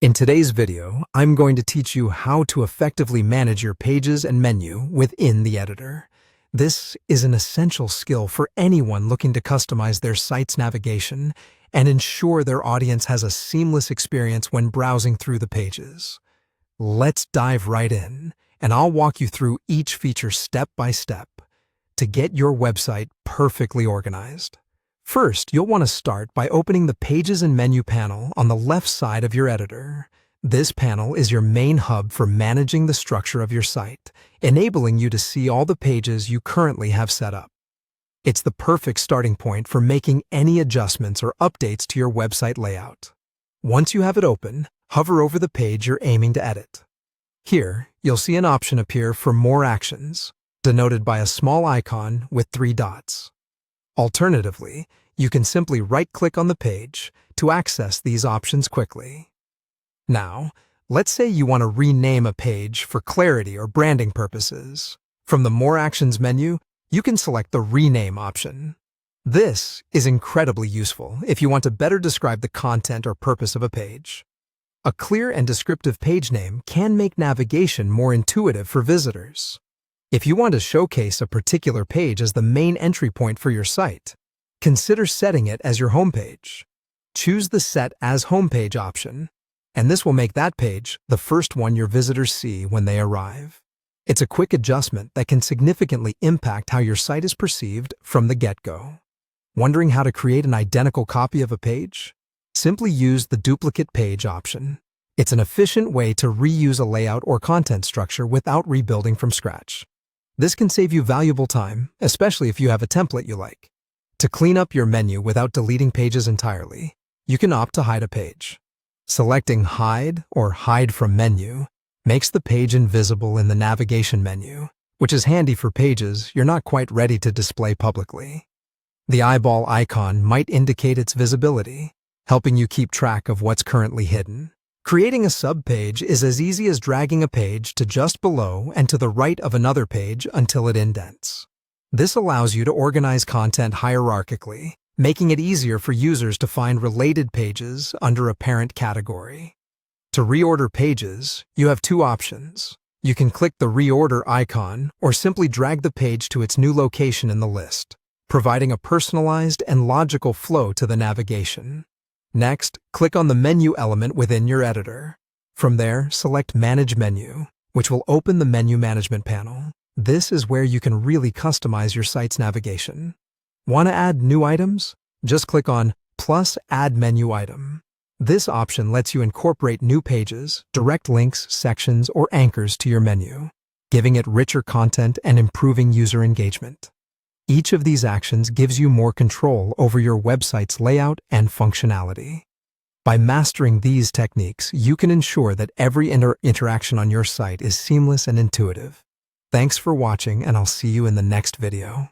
In today's video, I'm going to teach you how to effectively manage your pages and menu within the editor. This is an essential skill for anyone looking to customize their site's navigation and ensure their audience has a seamless experience when browsing through the pages. Let's dive right in, and I'll walk you through each feature step by step to get your website perfectly organized. First, you'll want to start by opening the Pages and Menu panel on the left side of your editor. This panel is your main hub for managing the structure of your site, enabling you to see all the pages you currently have set up. It's the perfect starting point for making any adjustments or updates to your website layout. Once you have it open, hover over the page you're aiming to edit. Here, you'll see an option appear for More Actions, denoted by a small icon with 3 dots. Alternatively, you can simply right-click on the page to access these options quickly. Now, let's say you want to rename a page for clarity or branding purposes. From the More Actions menu, you can select the Rename option. This is incredibly useful if you want to better describe the content or purpose of a page. A clear and descriptive page name can make navigation more intuitive for visitors. If you want to showcase a particular page as the main entry point for your site, consider setting it as your homepage. Choose the Set as Homepage option, and this will make that page the first one your visitors see when they arrive. It's a quick adjustment that can significantly impact how your site is perceived from the get-go. Wondering how to create an identical copy of a page? Simply use the Duplicate Page option. It's an efficient way to reuse a layout or content structure without rebuilding from scratch. This can save you valuable time, especially if you have a template you like. To clean up your menu without deleting pages entirely, you can opt to hide a page. Selecting Hide or Hide from Menu makes the page invisible in the navigation menu, which is handy for pages you're not quite ready to display publicly. The eyeball icon might indicate its visibility, helping you keep track of what's currently hidden. Creating a subpage is as easy as dragging a page to just below and to the right of another page until it indents. This allows you to organize content hierarchically, making it easier for users to find related pages under a parent category. To reorder pages, you have 2 options. You can click the Reorder icon or simply drag the page to its new location in the list, providing a personalized and logical flow to the navigation. Next, click on the menu element within your editor. From there, select Manage Menu, which will open the Menu Management panel. This is where you can really customize your site's navigation. Want to add new items? Just click on plus Add Menu Item. This option lets you incorporate new pages, direct links, sections, or anchors to your menu, giving it richer content and improving user engagement. Each of these actions gives you more control over your website's layout and functionality. By mastering these techniques, you can ensure that every interaction on your site is seamless and intuitive. Thanks for watching, and I'll see you in the next video.